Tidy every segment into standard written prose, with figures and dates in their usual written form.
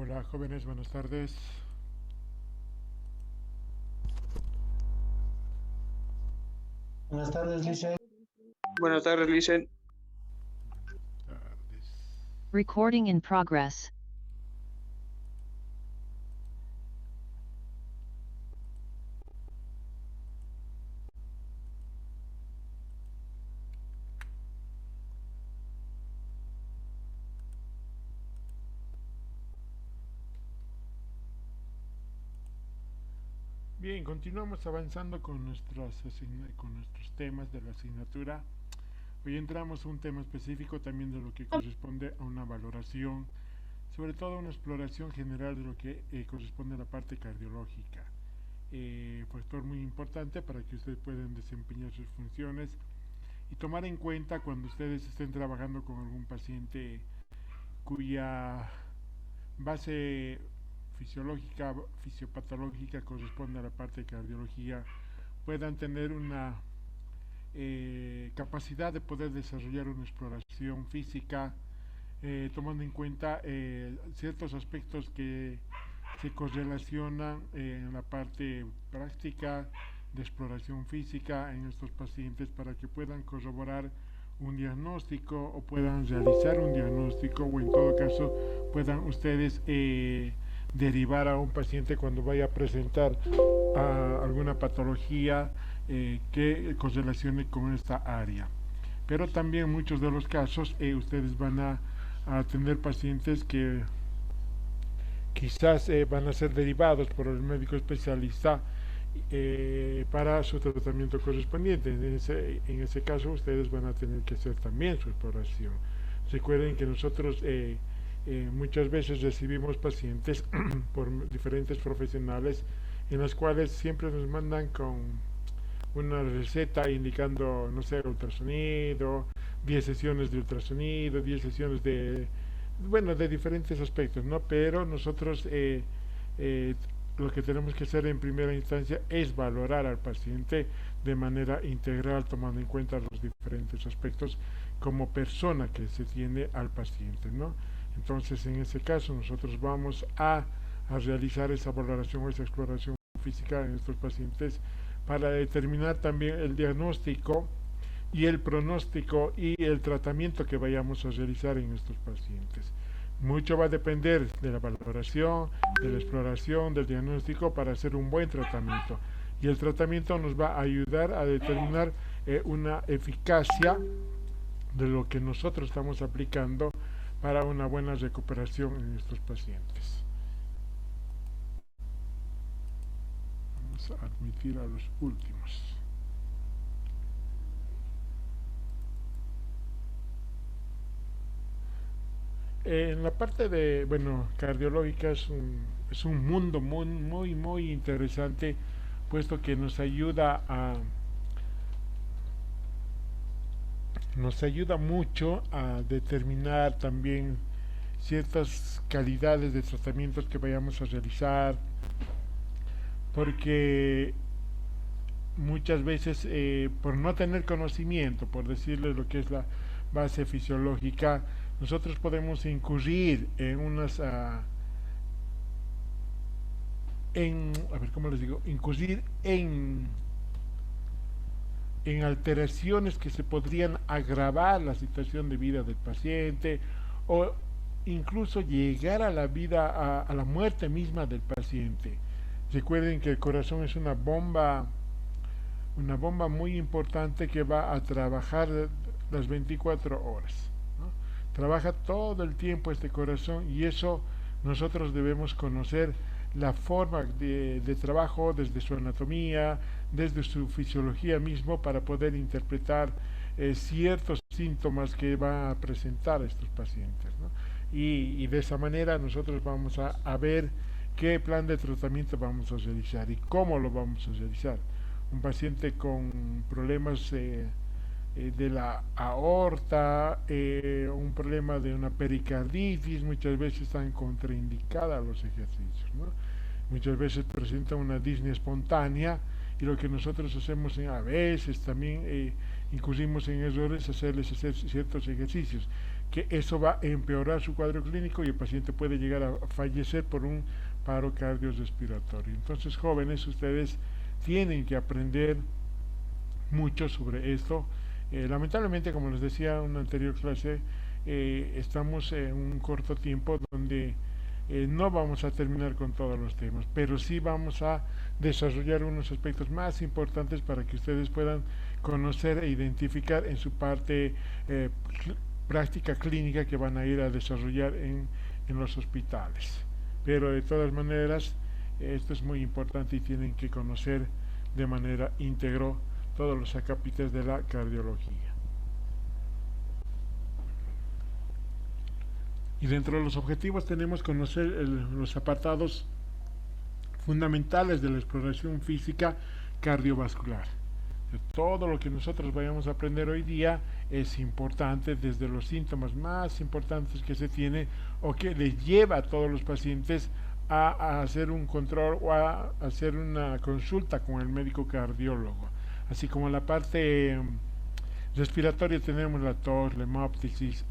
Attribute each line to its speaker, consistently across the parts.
Speaker 1: Hola jóvenes, buenas tardes.
Speaker 2: Buenas tardes, Lice.
Speaker 3: Buenas tardes, Licen.
Speaker 1: Tardes.
Speaker 4: Recording in progress.
Speaker 1: Bien, continuamos avanzando con con nuestros temas de la asignatura. Hoy entramos a un tema específico también de lo que corresponde a una valoración, sobre todo una exploración general de lo que corresponde a la parte cardiológica. Factor muy importante para que ustedes puedan desempeñar sus funciones y tomar en cuenta cuando ustedes estén trabajando con algún paciente cuya base fisiológica, fisiopatológica corresponde a la parte de cardiología, puedan tener una capacidad de poder desarrollar una exploración física, tomando en cuenta ciertos aspectos que se correlacionan en la parte práctica de exploración física en estos pacientes para que puedan corroborar un diagnóstico o puedan realizar un diagnóstico o en todo caso puedan ustedes derivar a un paciente cuando vaya a presentar alguna patología que correlacione con esta área. Pero también en muchos de los casos ustedes van a tener pacientes que quizás van a ser derivados por el médico especialista para su tratamiento correspondiente. En ese caso ustedes van a tener que hacer también su exploración. Recuerden que nosotros muchas veces recibimos pacientes por diferentes profesionales en las cuales siempre nos mandan con una receta indicando, no sé, ultrasonido, 10 sesiones de ultrasonido, 10 sesiones de, bueno, de diferentes aspectos, ¿no? Pero nosotros eh, lo que tenemos que hacer en primera instancia es valorar al paciente de manera integral, tomando en cuenta los diferentes aspectos como persona que se tiene al paciente, ¿no? Entonces, en ese caso, nosotros vamos a realizar esa valoración o esa exploración física en estos pacientes para determinar también el diagnóstico y el pronóstico y el tratamiento que vayamos a realizar en estos pacientes. Mucho va a depender de la valoración, de la exploración, del diagnóstico para hacer un buen tratamiento. Y el tratamiento nos va a ayudar a determinar una eficacia de lo que nosotros estamos aplicando para una buena recuperación en estos pacientes. Vamos a admitir a los últimos. En la parte de, bueno, cardiológica es un mundo muy interesante, puesto que nos ayuda mucho a determinar también ciertas calidades de tratamientos que vayamos a realizar, porque muchas veces por no tener conocimiento, por decirle lo que es la base fisiológica, nosotros podemos incurrir en a ver cómo les digo, incurrir en alteraciones que se podrían agravar la situación de vida del paciente o incluso llegar a la vida, a la muerte misma del paciente. Recuerden que el corazón es una bomba muy importante que va a trabajar las 24 horas, ¿no? Trabaja todo el tiempo este corazón y eso nosotros debemos conocer la forma de trabajo desde su anatomía, desde su fisiología mismo para poder interpretar ciertos síntomas que van a presentar estos pacientes, ¿no? Y de esa manera nosotros vamos a ver qué plan de tratamiento vamos a realizar y cómo lo vamos a realizar. Un paciente con problemas de la aorta, un problema de una pericarditis, muchas veces están contraindicadas los ejercicios, ¿no? Muchas veces presenta una disnea espontánea y lo que nosotros hacemos a veces también incurrimos en errores hacerles hacer ciertos ejercicios que eso va a empeorar su cuadro clínico y el paciente puede llegar a fallecer por un paro cardiorrespiratorio. Entonces, jóvenes, ustedes tienen que aprender mucho sobre esto. Lamentablemente, como les decía en una anterior clase, estamos en un corto tiempo donde no vamos a terminar con todos los temas, pero sí vamos a desarrollar unos aspectos más importantes para que ustedes puedan conocer e identificar en su parte práctica clínica que van a ir a desarrollar en los hospitales. Pero de todas maneras, esto es muy importante y tienen que conocer de manera íntegra todos los acápites de la cardiología. Y dentro de los objetivos tenemos conocer los apartados fundamentales de la exploración física cardiovascular. Todo lo que nosotros vayamos a aprender hoy día es importante, desde los síntomas más importantes que se tiene o que les lleva a todos los pacientes a hacer un control o a hacer una consulta con el médico cardiólogo. Así como la parte respiratoria tenemos la tos, la hemoptisis,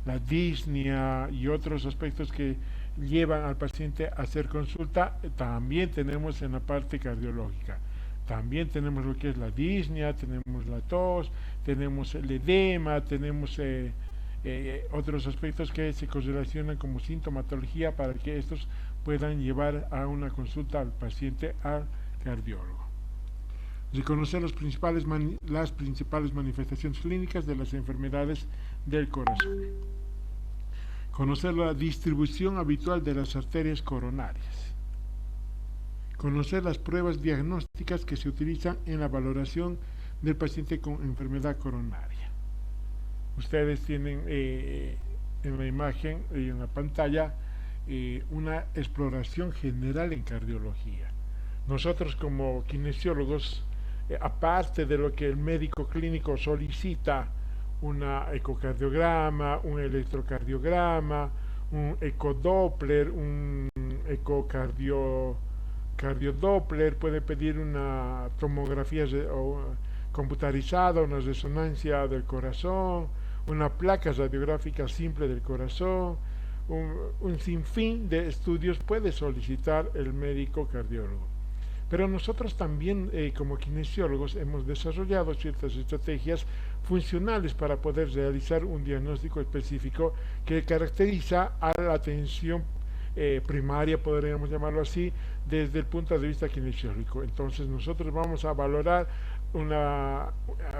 Speaker 1: la disnea y otros aspectos que llevan al paciente a hacer consulta. También tenemos en la parte cardiológica. También tenemos lo que es la disnea, tenemos la tos, tenemos el edema, tenemos otros aspectos que se correlacionan como sintomatología para que estos puedan llevar a una consulta al paciente al cardiólogo. Reconocer las principales manifestaciones clínicas de las enfermedades del corazón. Conocer la distribución habitual de las arterias coronarias. Conocer las pruebas diagnósticas que se utilizan en la valoración del paciente con enfermedad coronaria. Ustedes tienen en la imagen y en la pantalla una exploración general en cardiología. Nosotros como kinesiólogos, aparte de lo que el médico clínico solicita, una ecocardiograma, un electrocardiograma, un ecodoppler, un cardio-doppler, puede pedir una tomografía computarizada, una resonancia del corazón, una placa radiográfica simple del corazón, un sinfín de estudios puede solicitar el médico cardiólogo. Pero nosotros también como kinesiólogos hemos desarrollado ciertas estrategias funcionales para poder realizar un diagnóstico específico que caracteriza a la atención primaria, podríamos llamarlo así, desde el punto de vista kinesiológico. Entonces nosotros vamos a valorar a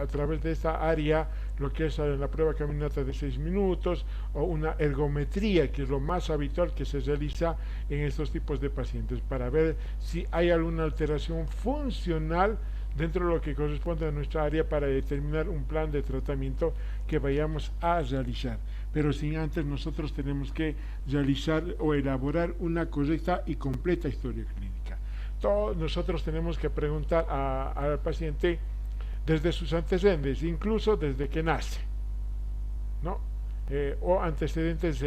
Speaker 1: través de esta área lo que es la prueba caminata de 6 minutos o una ergometría, que es lo más habitual que se realiza en estos tipos de pacientes, para ver si hay alguna alteración funcional dentro de lo que corresponde a nuestra área para determinar un plan de tratamiento que vayamos a realizar. Pero sin antes nosotros tenemos que realizar o elaborar una correcta y completa historia clínica. Nosotros tenemos que preguntar al paciente desde sus antecedentes, incluso desde que nace, ¿no? O antecedentes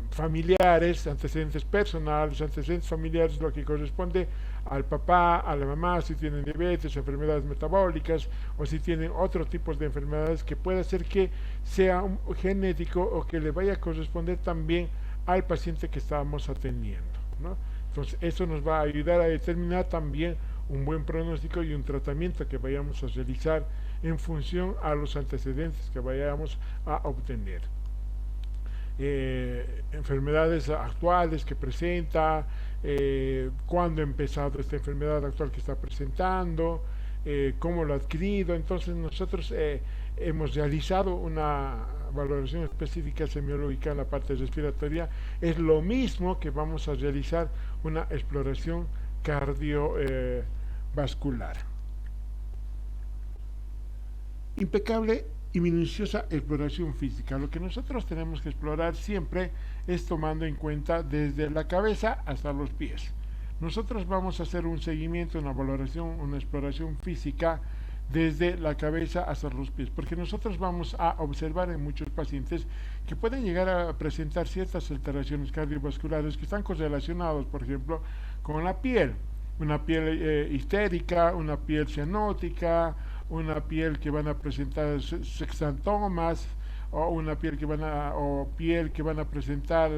Speaker 1: familiares, antecedentes personales, antecedentes familiares, lo que corresponde al papá, a la mamá, si tienen diabetes, enfermedades metabólicas, o si tienen otros tipos de enfermedades que puede ser que sea genético o que le vaya a corresponder también al paciente que estamos atendiendo, ¿no? Entonces eso nos va a ayudar a determinar también un buen pronóstico y un tratamiento que vayamos a realizar en función a los antecedentes que vayamos a obtener. Enfermedades actuales que presenta, cuándo ha empezado esta enfermedad actual que está presentando, cómo lo ha adquirido. Entonces nosotros hemos realizado una valoración específica semiológica en la parte respiratoria. Es lo mismo que vamos a realizar una exploración cardiovascular. Impecable y minuciosa exploración física. Lo que nosotros tenemos que explorar siempre es tomando en cuenta desde la cabeza hasta los pies. Nosotros vamos a hacer un seguimiento, una valoración, una exploración física desde la cabeza hasta los pies, porque nosotros vamos a observar en muchos pacientes que pueden llegar a presentar ciertas alteraciones cardiovasculares que están correlacionados, por ejemplo, con la piel, una piel histérica, una piel cianótica, una piel que van a presentar sexantomas o una piel que van a presentar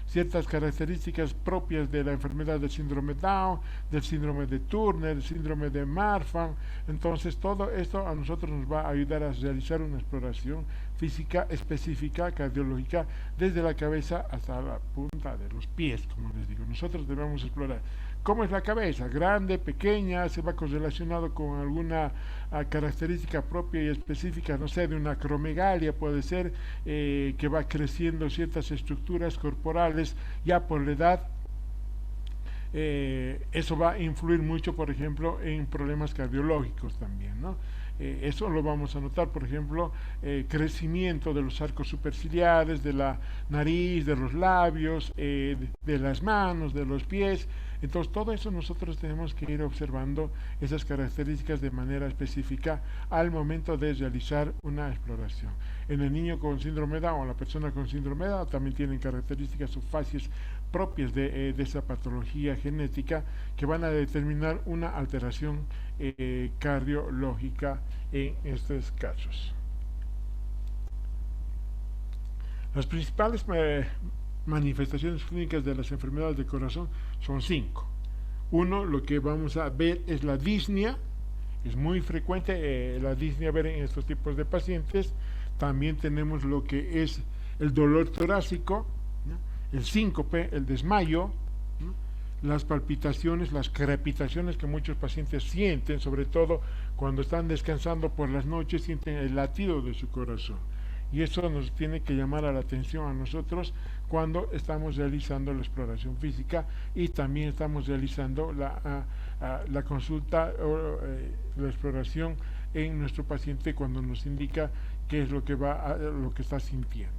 Speaker 1: ciertas características propias de la enfermedad del síndrome Down, del síndrome de Turner, del síndrome de Marfan. Entonces todo esto a nosotros nos va a ayudar a realizar una exploración física específica, cardiológica, desde la cabeza hasta la punta de los pies, como les digo. Nosotros debemos explorar cómo es la cabeza, grande, pequeña, se va correlacionado con alguna característica propia y específica, no sé, de una acromegalia, puede ser que va creciendo ciertas estructuras corporales ya por la edad. Eso va a influir mucho, por ejemplo, en problemas cardiológicos también, ¿no? Eso lo vamos a notar, por ejemplo, crecimiento de los arcos superciliares, de la nariz, de los labios, de las manos, de los pies. Entonces, todo eso nosotros tenemos que ir observando esas características de manera específica al momento de realizar una exploración. En el niño con síndrome Down o la persona con síndrome Down también tienen características o facies propias de esa patología genética que van a determinar una alteración cardiológica en estos casos. Las principales manifestaciones clínicas de las enfermedades del corazón son 5. Uno, lo que vamos a ver es la disnea. Es muy frecuente la disnea ver en estos tipos de pacientes. También tenemos lo que es el dolor torácico, ¿no? El síncope, el desmayo, ¿no? Las palpitaciones, las crepitaciones que muchos pacientes sienten, sobre todo cuando están descansando por las noches, sienten el latido de su corazón. Y eso nos tiene que llamar a la atención a nosotros cuando estamos realizando la exploración física y también estamos realizando la consulta o la exploración en nuestro paciente cuando nos indica qué es lo que lo que está sintiendo.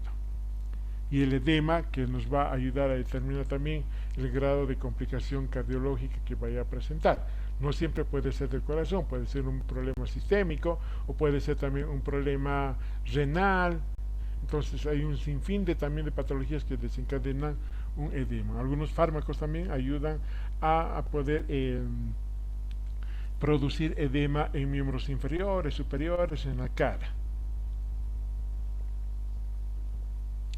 Speaker 1: Y el edema, que nos va a ayudar a determinar también el grado de complicación cardiológica que vaya a presentar. No siempre puede ser del corazón, puede ser un problema sistémico o puede ser también un problema renal. Entonces hay un sinfín también de patologías que desencadenan un edema. Algunos fármacos también ayudan a poder producir edema en miembros inferiores, superiores, en la cara.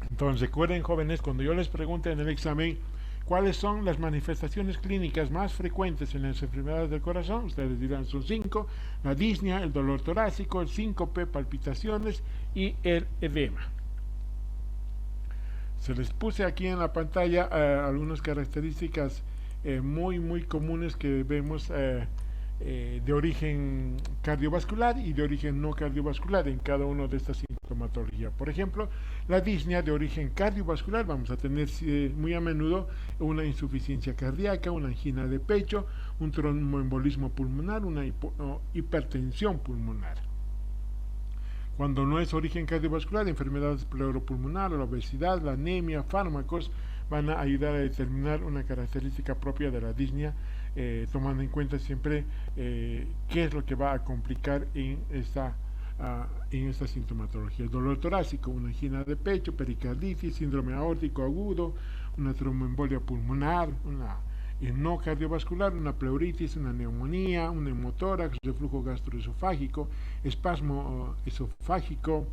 Speaker 1: Entonces recuerden, jóvenes, cuando yo les pregunte en el examen cuáles son las manifestaciones clínicas más frecuentes en las enfermedades del corazón, ustedes dirán son 5: la disnea, el dolor torácico, el síncope, palpitaciones y el edema. Se les puse aquí en la pantalla algunas características muy comunes que vemos de origen cardiovascular y de origen no cardiovascular en cada una de estas sintomatologías. Por ejemplo, la disnea de origen cardiovascular, vamos a tener muy a menudo una insuficiencia cardíaca, una angina de pecho, un tromboembolismo pulmonar, una hipertensión pulmonar. Cuando no es origen cardiovascular, enfermedades pleuropulmonar, la obesidad, la anemia, fármacos van a ayudar a determinar una característica propia de la disnea, tomando en cuenta siempre qué es lo que va a complicar en esta sintomatología. El dolor torácico, una angina de pecho, pericarditis, síndrome aórtico agudo, una tromboembolia pulmonar, una no cardiovascular, una pleuritis, una neumonía, un neumotórax, reflujo gastroesofágico, espasmo esofágico,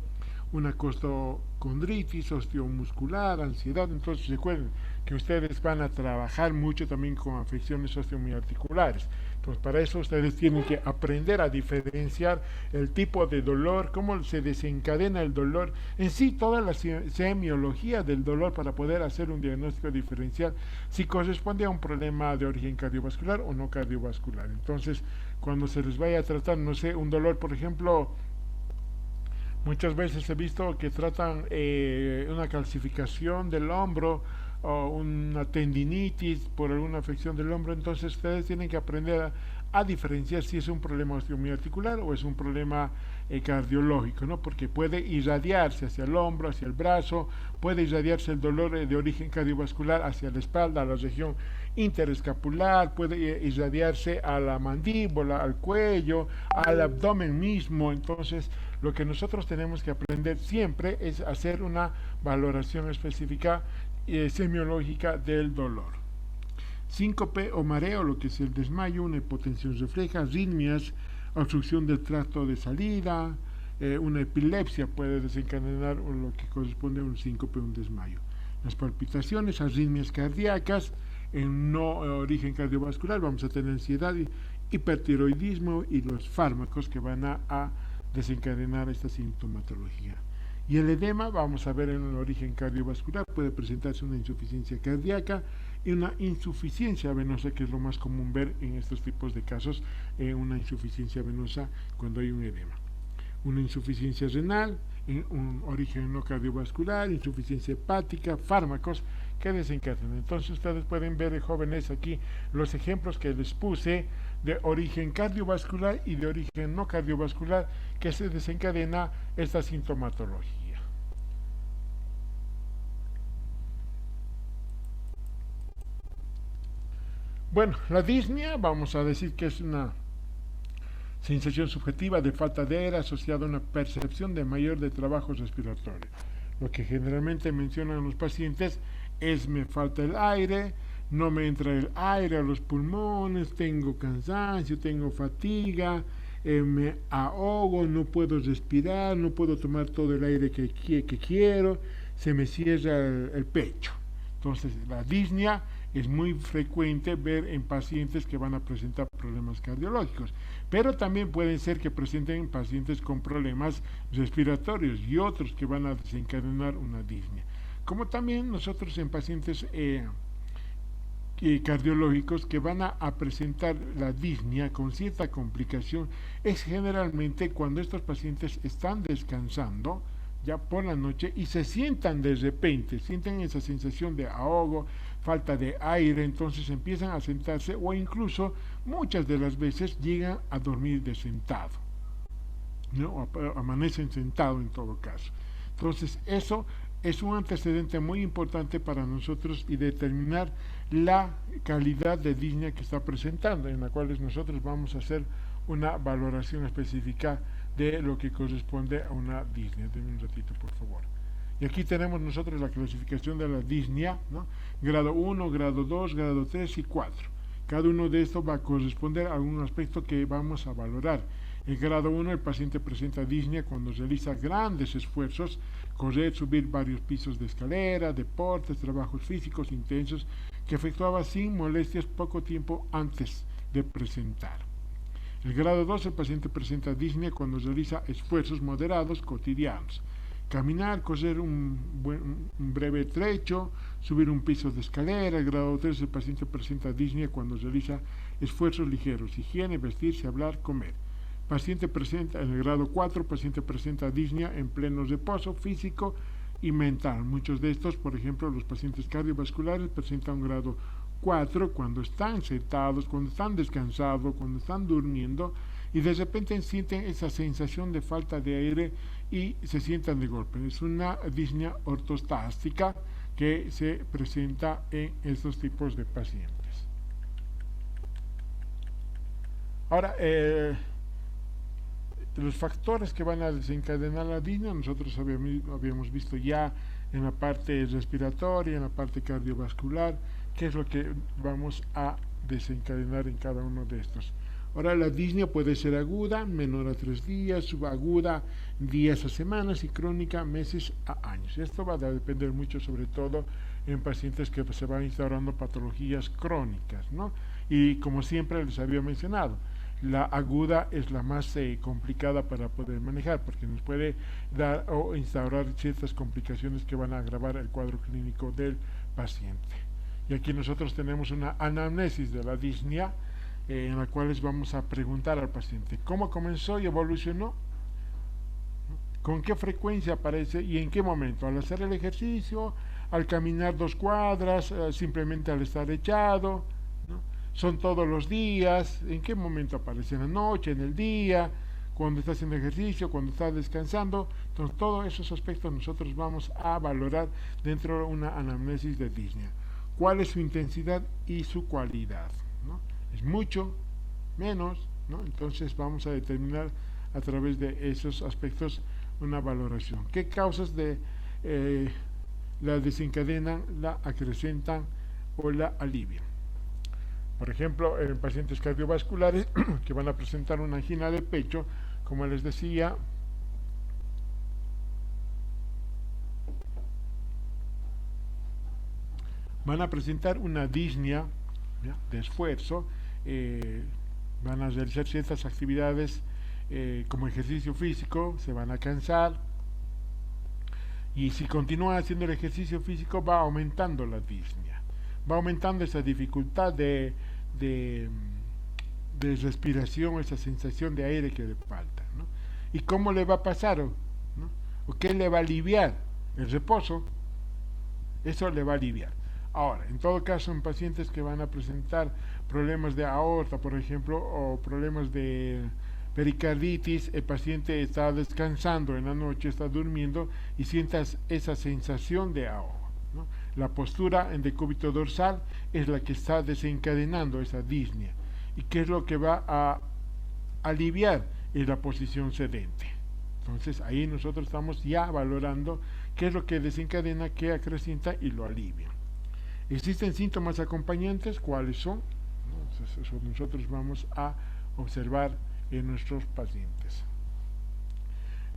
Speaker 1: una costocondritis, osteomuscular, ansiedad. Entonces recuerden que ustedes van a trabajar mucho también con afecciones osteomiarticulares. Entonces para eso ustedes tienen que aprender a diferenciar el tipo de dolor, cómo se desencadena el dolor, en sí toda la semiología del dolor para poder hacer un diagnóstico diferencial si corresponde a un problema de origen cardiovascular o no cardiovascular. Entonces cuando se les vaya a tratar, no sé, un dolor, por ejemplo, muchas veces he visto que tratan una calcificación del hombro o una tendinitis por alguna afección del hombro. Entonces ustedes tienen que aprender a diferenciar si es un problema osteomiarticular o es un problema cardiológico, ¿no? Porque puede irradiarse hacia el hombro, hacia el brazo, puede irradiarse el dolor de origen cardiovascular hacia la espalda, a la región interescapular, puede irradiarse a la mandíbula, al cuello, al abdomen mismo. Entonces lo que nosotros tenemos que aprender siempre es hacer una valoración específica semiológica del dolor. Síncope o mareo, lo que es el desmayo, una hipotensión refleja, arritmias, obstrucción del tracto de salida, una epilepsia puede desencadenar lo que corresponde a un síncope, un desmayo. Las palpitaciones, arritmias cardíacas, en no origen cardiovascular vamos a tener ansiedad, hipertiroidismo y los fármacos que van a desencadenar esta sintomatología. Y el edema, vamos a ver en el origen cardiovascular, puede presentarse una insuficiencia cardíaca y una insuficiencia venosa, que es lo más común ver en estos tipos de casos, una insuficiencia venosa cuando hay un edema. Una insuficiencia renal, un origen no cardiovascular, insuficiencia hepática, fármacos que desencadenan. Entonces ustedes pueden ver, jóvenes, aquí los ejemplos que les puse de origen cardiovascular y de origen no cardiovascular que se desencadena esta sintomatología. Bueno, la disnea vamos a decir que es una sensación subjetiva de falta de aire asociada a una percepción de mayor de trabajo respiratorio. Lo que generalmente mencionan los pacientes es: me falta el aire, no me entra el aire a los pulmones, tengo cansancio, tengo fatiga, me ahogo, no puedo respirar, no puedo tomar todo el aire que quiero, se me cierra el pecho. Entonces, la disnea es muy frecuente ver en pacientes que van a presentar problemas cardiológicos, pero también pueden ser que presenten pacientes con problemas respiratorios y otros que van a desencadenar una disnea. Como también nosotros en pacientes cardiológicos que van a presentar la disnea con cierta complicación, es generalmente cuando estos pacientes están descansando ya por la noche y se sientan de repente, sienten esa sensación de ahogo, falta de aire, entonces empiezan a sentarse o incluso muchas de las veces llegan a dormir de sentado, ¿no? Amanecen sentado en todo caso. Entonces eso es un antecedente muy importante para nosotros y determinar la calidad de disnea que está presentando, en la cual nosotros vamos a hacer una valoración específica de lo que corresponde a una disnea. Denme un ratito, por favor. Y aquí tenemos nosotros la clasificación de la disnea, ¿no? Grado 1, grado 2, grado 3 y 4. Cada uno de estos va a corresponder a un aspecto que vamos a valorar. En grado 1 el paciente presenta disnea cuando realiza grandes esfuerzos, correr, subir varios pisos de escalera, deportes, trabajos físicos intensos que efectuaba sin molestias poco tiempo antes de presentar. El grado 2 el paciente presenta disnea cuando realiza esfuerzos moderados cotidianos. Caminar, correr un breve trecho, subir un piso de escalera. El grado 3 el paciente presenta disnea cuando realiza esfuerzos ligeros, higiene, vestirse, hablar, comer. Paciente presenta, en el grado 4, paciente presenta disnea en pleno reposo físico y mental. Muchos de estos, por ejemplo, los pacientes cardiovasculares presentan un grado 4 cuando están sentados, cuando están descansados, cuando están durmiendo y de repente sienten esa sensación de falta de aire y se sientan de golpe. Es una disnea ortostástica que se presenta en estos tipos de pacientes. Ahora, los factores que van a desencadenar la disnea, nosotros habíamos visto ya en la parte respiratoria, en la parte cardiovascular, qué es lo que vamos a desencadenar en cada uno de estos. Ahora, la disnea puede ser aguda, menor a 3 días, subaguda, días a semanas y crónica, meses a años. Esto va a depender mucho, sobre todo en pacientes que se van instaurando patologías crónicas, ¿no? Y como siempre les había mencionado, la aguda es la más complicada para poder manejar, porque nos puede dar o instaurar ciertas complicaciones que van a agravar el cuadro clínico del paciente. Y aquí nosotros tenemos una anamnesis de la disnea, en la cual les vamos a preguntar al paciente cómo comenzó y evolucionó, con qué frecuencia aparece y en qué momento, al hacer el ejercicio, al caminar 2 cuadras, simplemente al estar echado, ¿no? Son todos los días, en qué momento aparece, en la noche, en el día, cuando está haciendo ejercicio, cuando está descansando. Entonces todos esos aspectos nosotros vamos a valorar dentro de una anamnesis de disnea. ¿Cuál es su intensidad y su cualidad, ¿no? ¿Es mucho? ¿Menos? ¿no? Entonces vamos a determinar a través de esos aspectos una valoración. ¿Qué causas la desencadenan, la acrecentan o la alivian? Por ejemplo, en pacientes cardiovasculares que van a presentar una angina de pecho, como les decía, van a presentar una disnea, ¿ya?, de esfuerzo, van a realizar ciertas actividades como ejercicio físico, se van a cansar, y si continúan haciendo el ejercicio físico va aumentando la disnea, va aumentando esa dificultad de respiración, esa sensación de aire que le falta, ¿no? ¿Y cómo le va a pasar? ¿No? ¿O qué le va a aliviar? El reposo, eso le va a aliviar. Ahora, en todo caso, en pacientes que van a presentar problemas de aorta, por ejemplo, o problemas de pericarditis, el paciente está descansando en la noche, está durmiendo y sientas esa sensación de ahogo, ¿no? La postura en decúbito dorsal es la que está desencadenando esa disnea. ¿Y qué es lo que va a aliviar? Es la posición sedente. Entonces ahí nosotros estamos ya valorando qué es lo que desencadena, qué acrecienta y lo alivia. ¿Existen síntomas acompañantes? ¿Cuáles son? Entonces, eso nosotros vamos a observar en nuestros pacientes.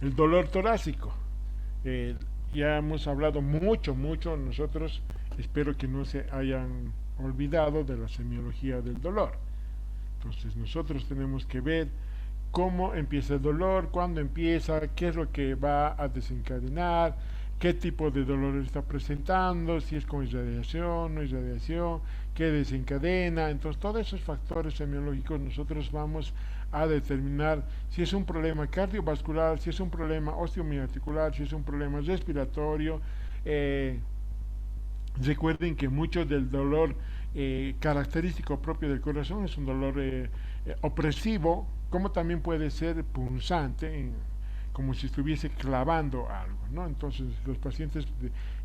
Speaker 1: El dolor torácico. Ya hemos hablado mucho nosotros, espero que no se hayan olvidado de la semiología del dolor. Entonces nosotros tenemos que ver cómo empieza el dolor, cuándo empieza, qué es lo que va a desencadenar, qué tipo de dolor está presentando, si es con irradiación, no irradiación, qué desencadena. Entonces todos esos factores semiológicos nosotros vamos a determinar si es un problema cardiovascular, si es un problema osteomiarticular, si es un problema respiratorio. Recuerden que mucho del dolor característico propio del corazón es un dolor opresivo, como también puede ser punzante, como si estuviese clavando algo, ¿no? Entonces los pacientes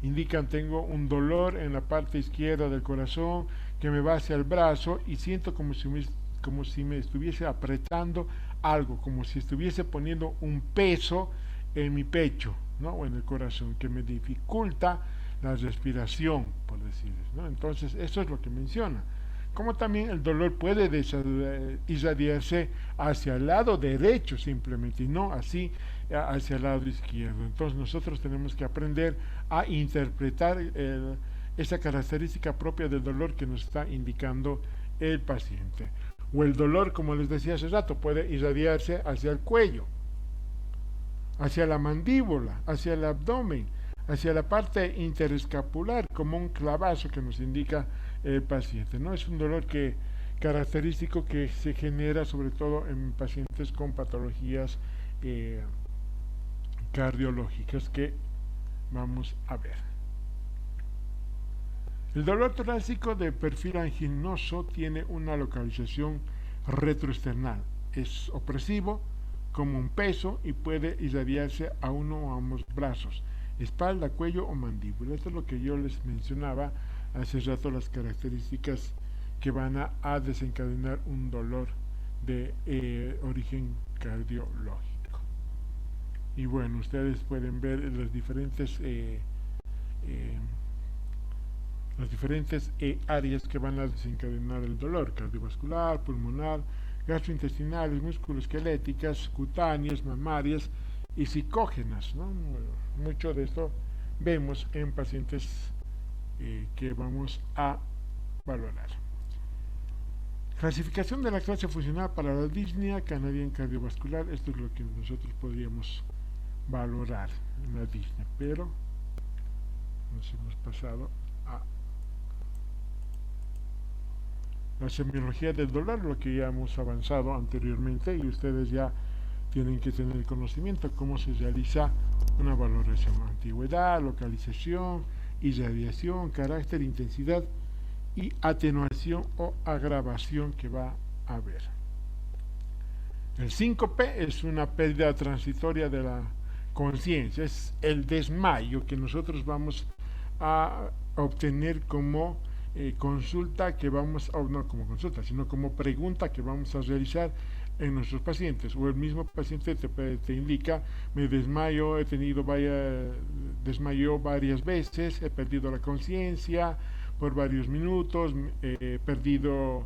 Speaker 1: indican: tengo un dolor en la parte izquierda del corazón que me va hacia el brazo y siento como si me estuviese apretando algo, como si estuviese poniendo un peso en mi pecho, ¿no?, o en el corazón, que me dificulta la respiración, por decirlo, ¿no? Entonces eso es lo que menciona. Como también el dolor puede irradiarse hacia el lado derecho simplemente, y no así hacia el lado izquierdo. Entonces nosotros tenemos que aprender a interpretar esa característica propia del dolor que nos está indicando el paciente. O el dolor, como les decía hace rato, puede irradiarse hacia el cuello, hacia la mandíbula, hacia el abdomen, hacia la parte interescapular, como un clavazo que nos indica el paciente, ¿no? Es un dolor característico que se genera sobre todo en pacientes con patologías cardiológicas que vamos a ver. El dolor torácico de perfil anginoso tiene una localización retroesternal. Es opresivo, como un peso, y puede irradiarse a uno o ambos brazos, espalda, cuello o mandíbula. Esto es lo que yo les mencionaba hace rato, las características que van a desencadenar un dolor de origen cardiológico. Y bueno, ustedes pueden ver las diferentes áreas que van a desencadenar el dolor: cardiovascular, pulmonar, gastrointestinales, musculoesqueléticas, cutáneas, mamarias y psicógenas, ¿no? Mucho de esto vemos en pacientes que vamos a valorar. Clasificación de la clase funcional para la disnea canadiense cardiovascular. Esto es lo que nosotros podríamos valorar en la disnea, pero nos hemos pasado a la semiología del dolor, lo que ya hemos avanzado anteriormente, y ustedes ya tienen que tener conocimiento cómo se realiza una valoración: antigüedad, localización, irradiación, carácter, intensidad y atenuación o agravación que va a haber. El síncope es una pérdida transitoria de la conciencia, es el desmayo que nosotros vamos a obtener como consulta que vamos, no como consulta, sino como pregunta que vamos a realizar en nuestros pacientes. O el mismo paciente te indica: me desmayo, desmayó varias veces, he perdido la conciencia por varios minutos, he perdido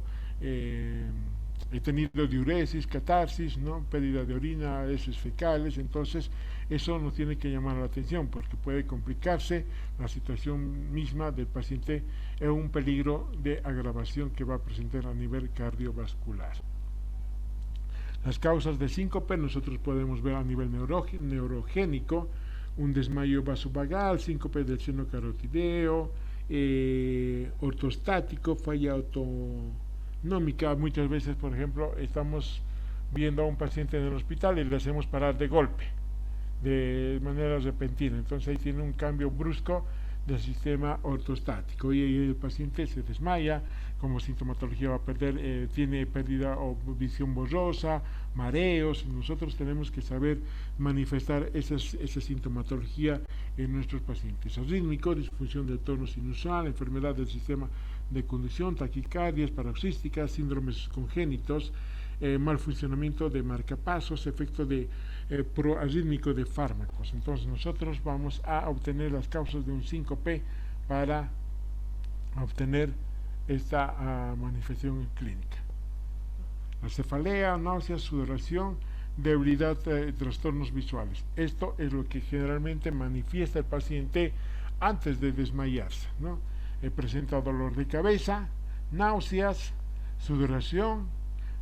Speaker 1: he tenido diuresis, catarsis, ¿no? Pérdida de orina, heces fecales, entonces eso nos tiene que llamar la atención porque puede complicarse la situación misma del paciente, es un peligro de agravación que va a presentar a nivel cardiovascular. Las causas de síncope nosotros podemos ver a nivel neurogénico, un desmayo vasovagal, síncope del seno carotideo, ortostático, falla autonómica. Muchas veces, por ejemplo, estamos viendo a un paciente en el hospital y le hacemos parar de golpe, de manera repentina. Entonces ahí tiene un cambio brusco del sistema ortostático y el paciente se desmaya, como sintomatología va a perder, tiene pérdida o visión borrosa, mareos. Nosotros tenemos que saber manifestar esa sintomatología en nuestros pacientes. Arrítmico, disfunción del tono sinusal, enfermedad del sistema de conducción, taquicardias paroxísticas, síndromes congénitos, mal funcionamiento de marcapasos, efecto de proarrítmico de fármacos. Entonces nosotros vamos a obtener las causas de un síncope para obtener esta manifestación clínica. La cefalea, náuseas, sudoración, debilidad, trastornos visuales. Esto es lo que generalmente manifiesta el paciente antes de desmayarse, ¿no? Presenta dolor de cabeza, náuseas, sudoración,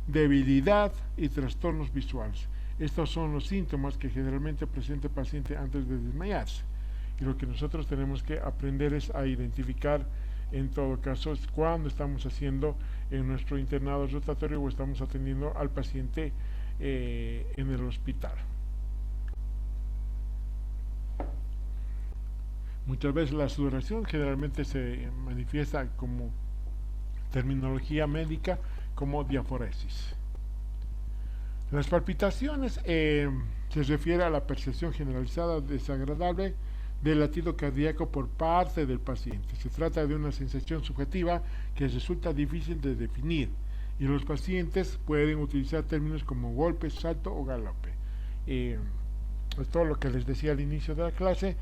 Speaker 1: debilidad y trastornos visuales. Estos son los síntomas que generalmente presenta el paciente antes de desmayarse. Y lo que nosotros tenemos que aprender es a identificar, en todo caso, cuando estamos haciendo en nuestro internado rotatorio o estamos atendiendo al paciente en el hospital. Muchas veces la sudoración generalmente se manifiesta como terminología médica como diaforesis. Las palpitaciones se refiere a la percepción generalizada desagradable del latido cardíaco por parte del paciente. Se trata de una sensación subjetiva que resulta difícil de definir y los pacientes pueden utilizar términos como golpe, salto o galope. Todo lo que les decía al inicio de la clase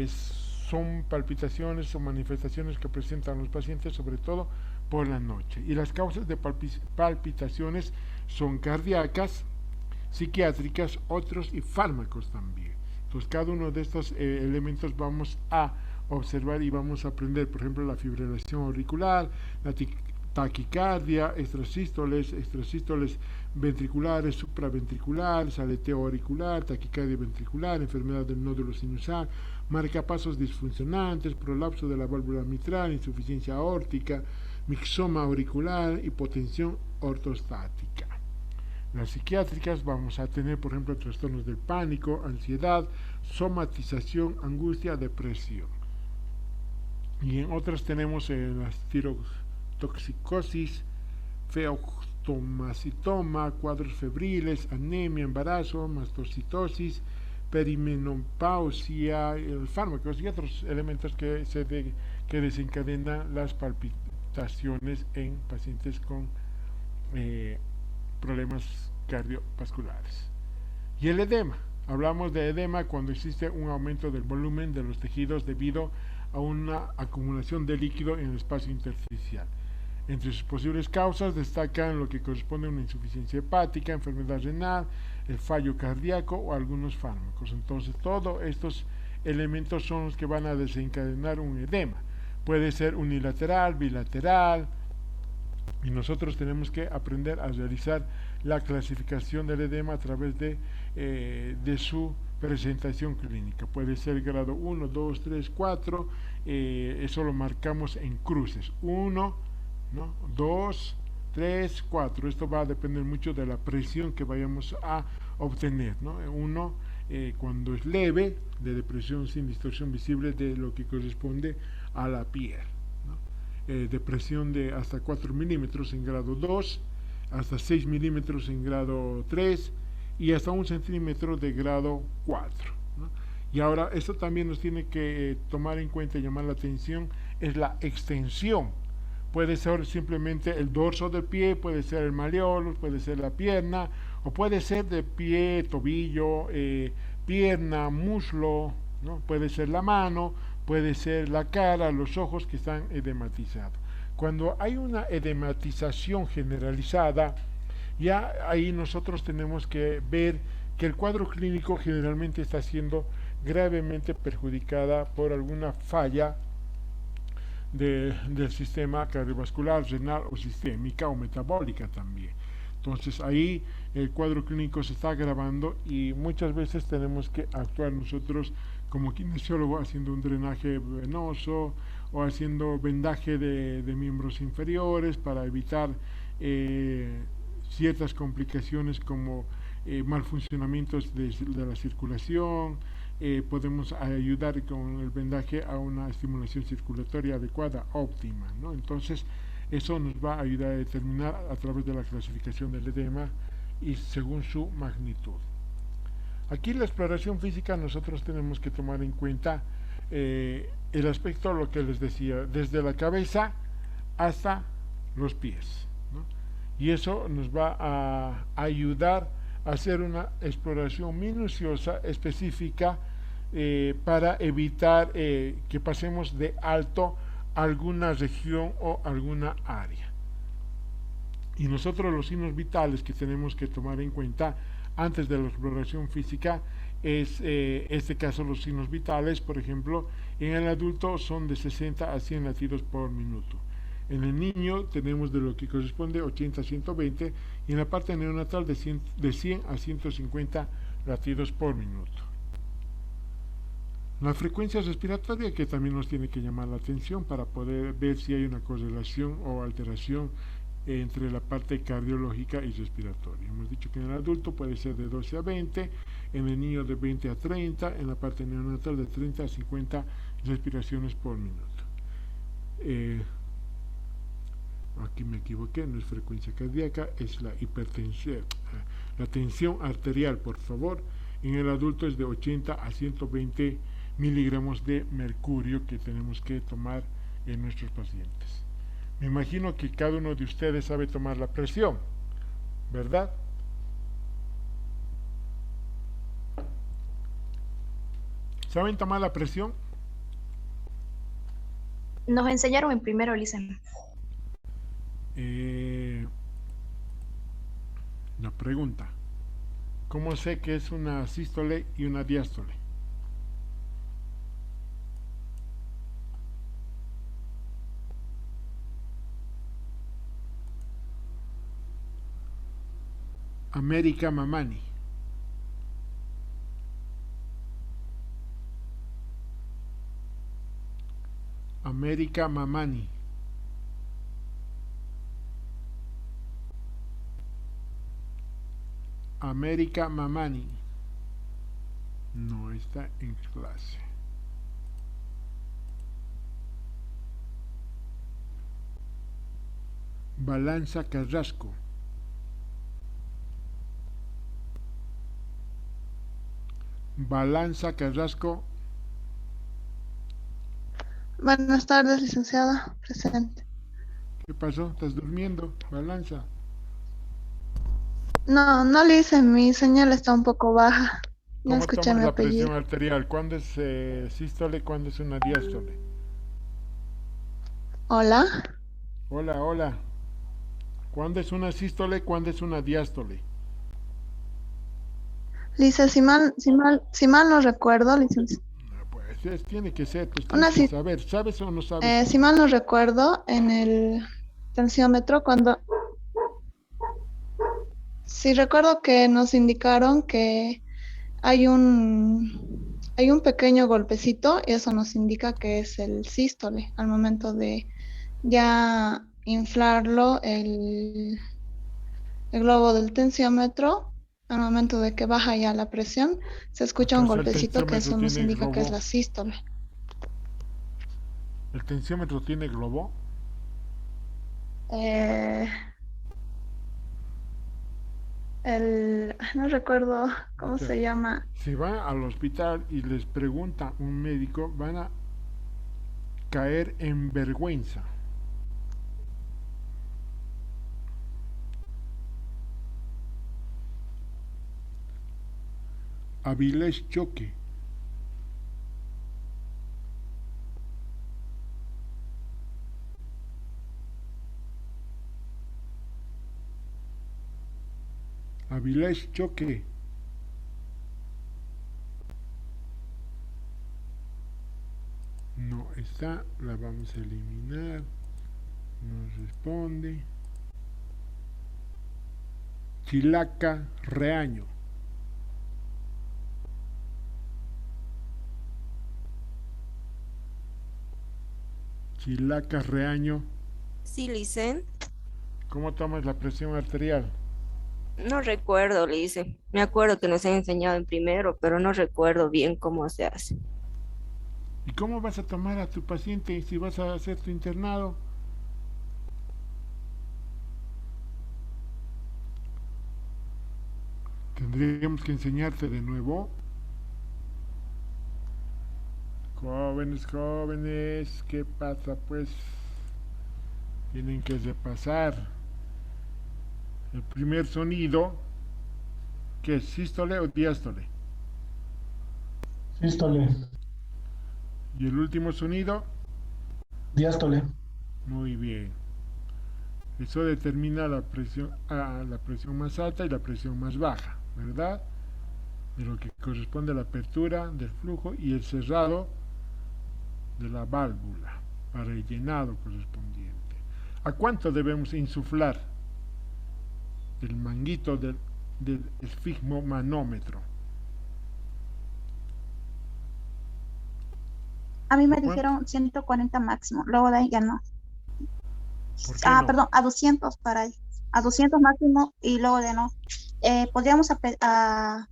Speaker 1: son palpitaciones o manifestaciones que presentan los pacientes sobre todo por la noche. Y las causas de palpitaciones son cardíacas, psiquiátricas, otros y fármacos también. Entonces cada uno de estos elementos vamos a observar y vamos a aprender, por ejemplo, la fibrilación auricular, la taquicardia, extrasístoles ventriculares, supraventriculares, aleteo auricular, taquicardia ventricular, enfermedad del nódulo sinusal, marcapasos disfuncionantes, prolapso de la válvula mitral, insuficiencia aórtica, mixoma auricular, hipotensión ortostática. Las psiquiátricas vamos a tener, por ejemplo, trastornos del pánico, ansiedad, somatización, angustia, depresión. Y en otras tenemos las tirotoxicosis, feoctomacitoma, cuadros febriles, anemia, embarazo, mastocitosis, perimenopausia, fármacos y otros elementos que desencadenan las palpitaciones en pacientes con problemas cardiovasculares. Y el edema. Hablamos de edema cuando existe un aumento del volumen de los tejidos debido a una acumulación de líquido en el espacio intersticial. Entre sus posibles causas destacan lo que corresponde a una insuficiencia hepática, enfermedad renal, el fallo cardíaco o algunos fármacos. Entonces todos estos elementos son los que van a desencadenar un edema. Puede ser unilateral, bilateral, y nosotros tenemos que aprender a realizar la clasificación del edema a través de su presentación clínica. Puede ser grado 1, 2, 3, 4, eso lo marcamos en cruces. 1, ¿no? 2, 3, 4. Esto va a depender mucho de la presión que vayamos a obtener, ¿no? 1, cuando es leve, de depresión sin distorsión visible de lo que corresponde a la piel. Depresión de hasta 4 milímetros en grado 2, hasta 6 milímetros en grado 3 y hasta 1 centímetro de grado 4, ¿no? Y ahora esto también nos tiene que tomar en cuenta y llamar la atención, es la extensión. Puede ser simplemente el dorso del pie, puede ser el maleolo, puede ser la pierna, o puede ser de pie, tobillo, pierna, muslo, ¿no? Puede ser la mano, puede ser la cara, los ojos que están edematizados. Cuando hay una edematización generalizada, Ya ahí nosotros tenemos que ver que el cuadro clínico generalmente está siendo gravemente perjudicada por alguna falla del sistema cardiovascular, renal o sistémica o metabólica también. Entonces ahí el cuadro clínico se está agravando y muchas veces tenemos que actuar nosotros como kinesiólogo haciendo un drenaje venoso o haciendo vendaje de miembros inferiores para evitar ciertas complicaciones como mal funcionamientos de la circulación. Podemos ayudar con el vendaje a una estimulación circulatoria adecuada, óptima, ¿no? Entonces, eso nos va a ayudar a determinar a través de la clasificación del edema y según su magnitud. Aquí la exploración física nosotros tenemos que tomar en cuenta el aspecto, lo que les decía, desde la cabeza hasta los pies, ¿no? Y eso nos va a ayudar a hacer una exploración minuciosa, específica, para evitar que pasemos de alto alguna región o alguna área. Y nosotros los signos vitales que tenemos que tomar en cuenta antes de la exploración física es, este caso, los signos vitales, por ejemplo, en el adulto son de 60 a 100 latidos por minuto. En el niño tenemos de lo que corresponde 80 a 120 y en la parte neonatal de 100 a 150 latidos por minuto. La frecuencia respiratoria, que también nos tiene que llamar la atención para poder ver si hay una correlación o alteración entre la parte cardiológica y respiratoria. Hemos dicho que en el adulto puede ser de 12 a 20, en el niño de 20 a 30, en la parte neonatal de 30 a 50 respiraciones por minuto. Aquí me equivoqué, no es frecuencia cardíaca, es la hipertensión, la tensión arterial, por favor. En el adulto es de 80 a 120 miligramos de mercurio que tenemos que tomar en nuestros pacientes. Me imagino que cada uno de ustedes sabe tomar la presión, ¿verdad? ¿Saben tomar la presión?
Speaker 5: Nos enseñaron en primero, Licen.
Speaker 1: Una pregunta. ¿Cómo sé que es una sístole y una diástole? América Mamani. América Mamani. América Mamani. No está en clase. Balanza Carrasco. Balanza Carrasco.
Speaker 6: Buenas tardes, licenciada. Presente.
Speaker 1: ¿Qué pasó? ¿Estás durmiendo? Balanza.
Speaker 6: No, no le hice, mi señal está un poco baja. No
Speaker 1: ¿Cómo
Speaker 6: escuché
Speaker 1: tomas
Speaker 6: mi
Speaker 1: la presión
Speaker 6: apellido.
Speaker 1: arterial? ¿Cuándo es sístole? ¿Cuándo es una diástole?
Speaker 6: Hola.
Speaker 1: Hola, hola. ¿Cuándo es una sístole? ¿Cuándo es una diástole?
Speaker 6: Lice, si mal no recuerdo, licenciada.
Speaker 1: Pues tiene que ser, pues tienes
Speaker 6: Una
Speaker 1: que
Speaker 6: si,
Speaker 1: saber. ¿Sabes o no sabes?
Speaker 6: si mal no recuerdo, en el tensiómetro, sí recuerdo que nos indicaron que hay un pequeño golpecito y eso nos indica que es el sístole. Al momento de ya inflarlo, el globo del tensiómetro, al momento de que baja ya la presión, se escucha un
Speaker 1: ¿Acaso el
Speaker 6: golpecito que
Speaker 1: tensiómetro
Speaker 6: eso nos
Speaker 1: tiene
Speaker 6: indica que es
Speaker 1: globo?
Speaker 6: la sístole.
Speaker 1: ¿El tensiómetro tiene globo?
Speaker 6: Eh, no recuerdo cómo
Speaker 1: O sea,
Speaker 6: se llama.
Speaker 1: si van al hospital y les pregunta un médico, van a caer en vergüenza. Avilés Choque. Avilés Choque. No está, la vamos a eliminar. No responde. Chilaca Reaño. Chilaca Reaño.
Speaker 7: Sí, Licen.
Speaker 1: ¿Cómo tomas la presión arterial?
Speaker 7: No recuerdo, Licen. Me acuerdo que nos han enseñado en primero, pero no recuerdo bien cómo se hace.
Speaker 1: ¿Y cómo vas a tomar a tu paciente si vas a hacer tu internado? Tendríamos que enseñarte de nuevo. Jóvenes, jóvenes, ¿qué pasa pues? Tienen que repasar el primer sonido, que es sístole o diástole.
Speaker 2: Sístole.
Speaker 1: Y el último sonido,
Speaker 2: Diástole.
Speaker 1: muy bien. Eso determina la presión más alta y la presión más baja, ¿verdad? De lo que corresponde a la apertura del flujo y el cerrado de la válvula para el llenado correspondiente. ¿A cuánto debemos insuflar el manguito del esfigmomanómetro?
Speaker 8: A mí me
Speaker 1: ¿Cuánto?
Speaker 8: dijeron 140 máximo, luego de ahí ya no.
Speaker 1: ¿Por qué no?
Speaker 8: Perdón, a 200 para ahí. A 200 máximo y luego de no. Podríamos apretar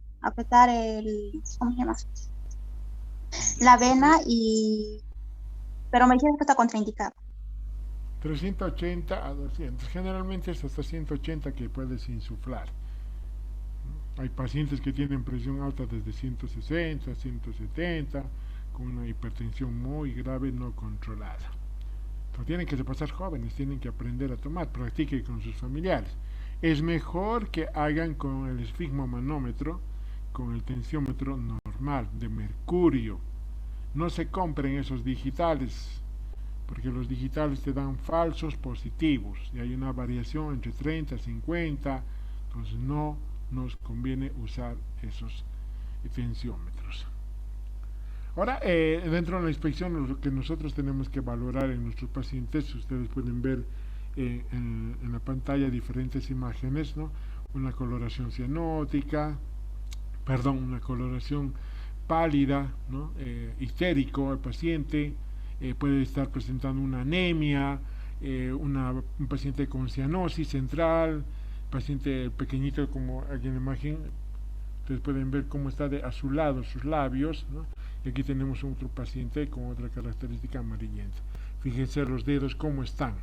Speaker 8: el, ¿cómo se llama? La vena pero me dijeron que está contraindicado.
Speaker 1: 380 a 200. Generalmente es hasta 180 que puedes insuflar. Hay pacientes que tienen presión alta desde 160, 170, con una hipertensión muy grave no controlada. Pero tienen que repasar jóvenes, tienen que aprender a tomar, practiquen con sus familiares. Es mejor que hagan con el esfigmomanómetro, con el tensiómetro normal, de mercurio. No se compren esos digitales, porque los digitales te dan falsos positivos y hay una variación entre 30 y 50, entonces no nos conviene usar esos tensiómetros. Ahora, dentro de la inspección, lo que nosotros tenemos que valorar en nuestros pacientes, ustedes pueden ver en la pantalla diferentes imágenes, ¿no? Una coloración cianótica, una coloración pálida, ¿no? Histérico el paciente, puede estar presentando una anemia, un paciente con cianosis central, paciente pequeñito como aquí en la imagen, ustedes pueden ver cómo está de azulados sus labios, ¿no? Y aquí tenemos otro paciente con otra característica amarillenta. Fíjense los dedos cómo están,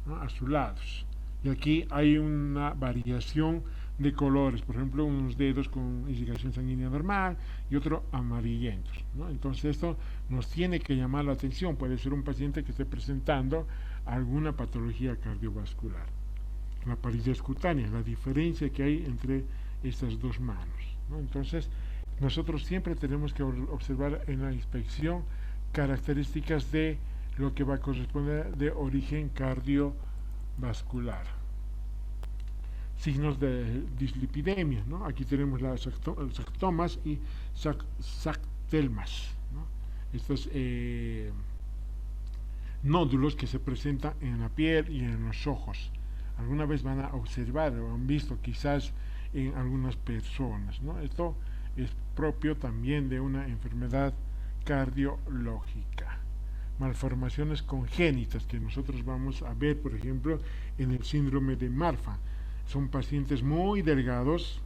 Speaker 1: ¿no? Azulados. Y aquí hay una variación de colores, por ejemplo, unos dedos con irrigación sanguínea normal y otros amarillentos, ¿no? Entonces esto nos tiene que llamar la atención. Puede ser un paciente que esté presentando alguna patología cardiovascular. La palidez cutánea, la diferencia que hay entre estas dos manos, ¿no? Entonces nosotros siempre tenemos que observar en la inspección características de lo que va a corresponder de origen cardiovascular. Signos de dislipidemia, ¿no? Aquí tenemos las sactomas y sactelmas, ¿no? Estos nódulos que se presentan en la piel y en los ojos. Alguna vez van a observar o han visto quizás en algunas personas, ¿no? Esto es propio también de una enfermedad cardiológica. Malformaciones congénitas que nosotros vamos a ver, por ejemplo, en el síndrome de Marfan. Son pacientes muy delgados,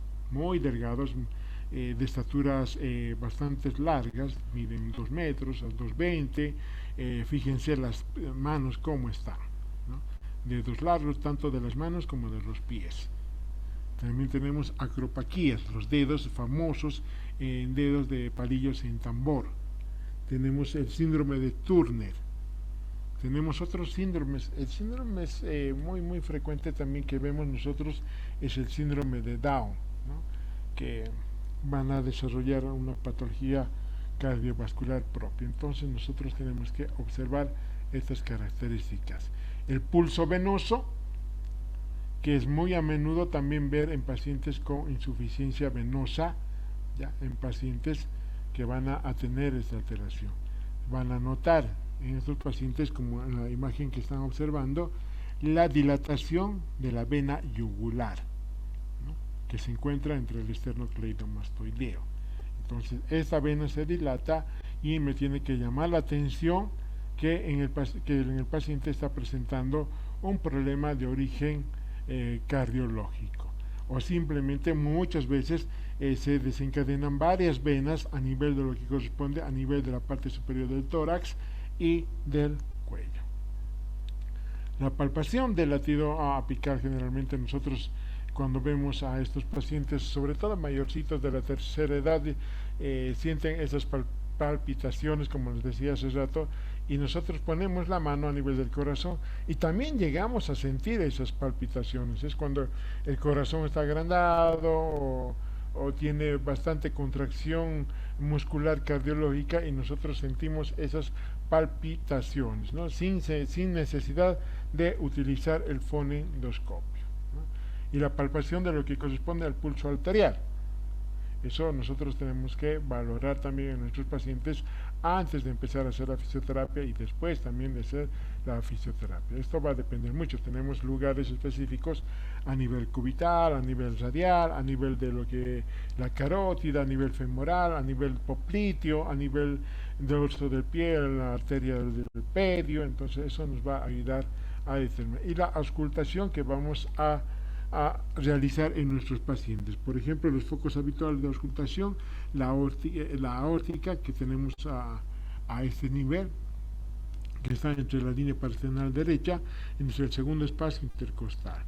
Speaker 1: de estaturas bastante largas, miden 2 metros a 2,20, fíjense las manos cómo están, ¿no? Dedos largos tanto de las manos como de los pies. También tenemos acropaquías, los dedos famosos, dedos de palillos en tambor. Tenemos el síndrome de Turner. Tenemos otros síndromes. El síndrome es muy frecuente también que vemos nosotros, es el síndrome de Down, ¿no? Que van a desarrollar una patología cardiovascular propia. Entonces nosotros tenemos que observar estas características. El pulso venoso, que es muy a menudo también ver en pacientes con insuficiencia venosa, ¿ya? En pacientes que van a tener esta alteración. Van a notar en estos pacientes, como en la imagen que están observando, la dilatación de la vena yugular, ¿no? Que se encuentra entre el esternocleidomastoideo. Entonces, esta vena se dilata y me tiene que llamar la atención que en el paciente está presentando un problema de origen cardiológico, o simplemente muchas veces se desencadenan varias venas a nivel de lo que corresponde a nivel de la parte superior del tórax y del cuello. La palpación del latido apical, generalmente nosotros cuando vemos a estos pacientes, sobre todo mayorcitos de la tercera edad, sienten esas palpitaciones, como les decía hace rato, y nosotros ponemos la mano a nivel del corazón y también llegamos a sentir esas palpitaciones. Es cuando el corazón está agrandado o tiene bastante contracción muscular cardiológica y nosotros sentimos esas palpitaciones, ¿no? sin necesidad de utilizar el fonendoscopio, ¿no? Y la palpación de lo que corresponde al pulso arterial. Eso nosotros tenemos que valorar también en nuestros pacientes antes de empezar a hacer la fisioterapia y después también de hacer la fisioterapia. Esto va a depender mucho. Tenemos lugares específicos a nivel cubital, a nivel radial, a nivel de lo que la carótida, a nivel femoral, a nivel popliteo, a nivel dorso del pie, la arteria del pedio. Entonces eso nos va a ayudar a determinar. Y la auscultación que vamos a realizar en nuestros pacientes. Por ejemplo, los focos habituales de auscultación, la aórtica que tenemos a este nivel, que está entre la línea parasternal derecha, entre el segundo espacio intercostal,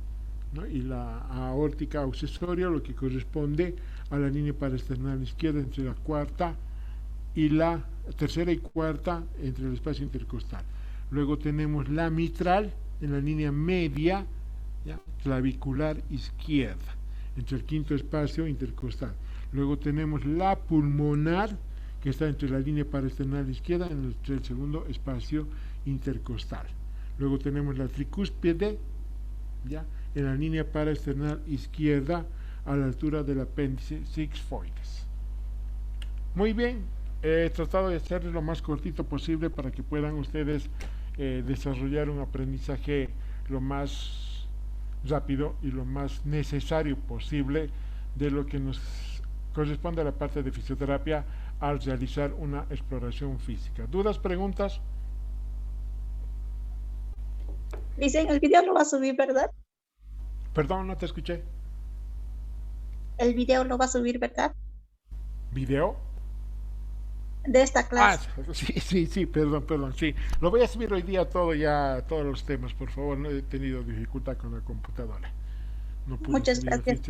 Speaker 1: ¿no? Y la aórtica accesoria, lo que corresponde a la línea parasternal izquierda, entre la cuarta y la tercera y cuarta, entre el espacio intercostal. Luego tenemos la mitral en la línea media, ¿ya? Clavicular izquierda, entre el quinto espacio intercostal. Luego tenemos la pulmonar, que está entre la línea parasternal izquierda, entre el segundo espacio intercostal. Luego tenemos la tricúspide, ¿ya? En la línea parasternal izquierda, a la altura del apéndice sigmoides. Muy bien, he tratado de hacerlo lo más cortito posible para que puedan ustedes desarrollar un aprendizaje lo más rápido y lo más necesario posible de lo que nos corresponde a la parte de fisioterapia al realizar una exploración física. ¿Dudas, preguntas?
Speaker 8: Dicen, el video lo va a subir, ¿verdad?
Speaker 1: Perdón, no te escuché.
Speaker 8: El video lo va a subir, ¿verdad?
Speaker 1: ¿Video?
Speaker 8: De esta clase.
Speaker 1: Sí, perdón, sí. Lo voy a subir hoy día todos los temas, por favor. No he tenido dificultad con la computadora. No pude.
Speaker 8: Muchas gracias.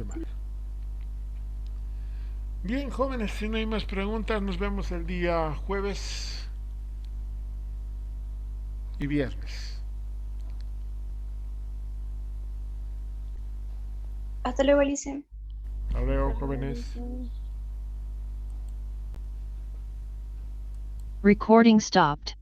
Speaker 1: Bien, jóvenes, si no hay más preguntas, nos vemos el día jueves y viernes.
Speaker 5: Hasta luego, Alicia.
Speaker 1: Hasta luego, jóvenes.
Speaker 4: Recording stopped.